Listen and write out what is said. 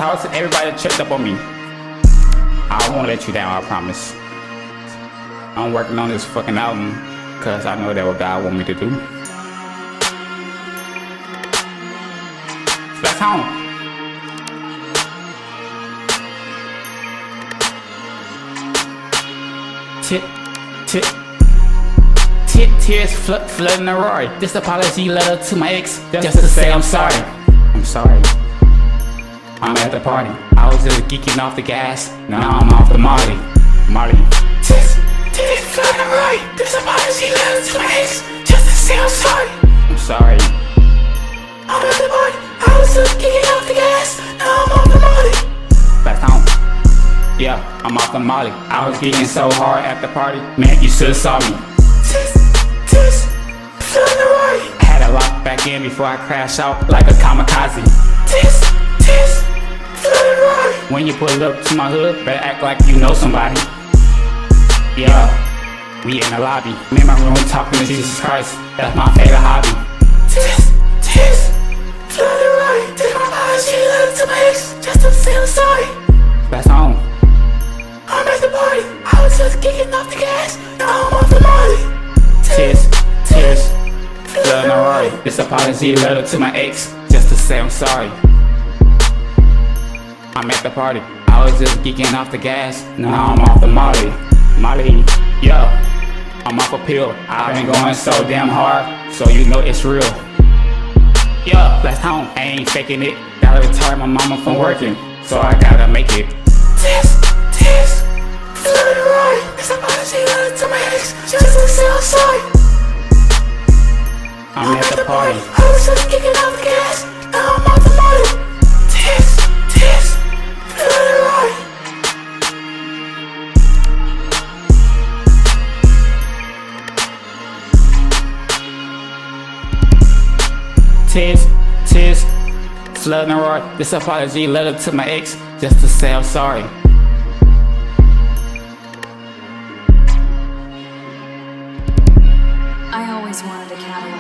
Shout out to everybody that checked up on me. I won't let you down, I promise. I'm working on this fucking album because I know that's what God want me to do. Let's home. Tears flooding the Rari. This apology letter to my ex, just to say I'm sorry. I'm sorry. I'm at the party. I was just geeking off the gas. Now I'm off the Molly. Tears flooding the Rari. This apology letter to my ex, just to say I'm sorry. I'm sorry. I'm at the party. I was just geeking off the gas. Now I'm off the Molly. Back home. Yeah, I'm off the Molly. I was geeking so hard at the party. Man, you should've saw me. Tears flooding the Rari. Had to lock back in before I crash out like a kamikaze. Tears flooding the Rari. When you pull up to my hood, better act like you know somebody. Yeah, we in the lobby. Me in my room talking to Jesus Christ. That's my favorite hobby. Tears flooding the Rari. Take my apology letter to my ex, just to say I'm sorry. That's home. I'm at the party. I was just kicking off the gas. Now I'm off the Molly. Tears flooding the Rari. This apology letter to my ex, just to say I'm sorry. I'm at the party. I was just geeking off the gas. Now I'm off the Molly. Yeah. I'm off a pill. I've been going so damn hard, so you know it's real. Yeah, last home. I ain't faking it. Gotta retire my mama from working, so I gotta make it. Tears flooding the Rari. This apology letter to my ex, just to say I'm sorry. I'm at the party. I was just kicking off the gas. Now I'm off the Molly. Tears flooding the Rari. Tears flooding the Rari. This apology letter to my ex, just to say I'm sorry. I always wanted a Cadillac.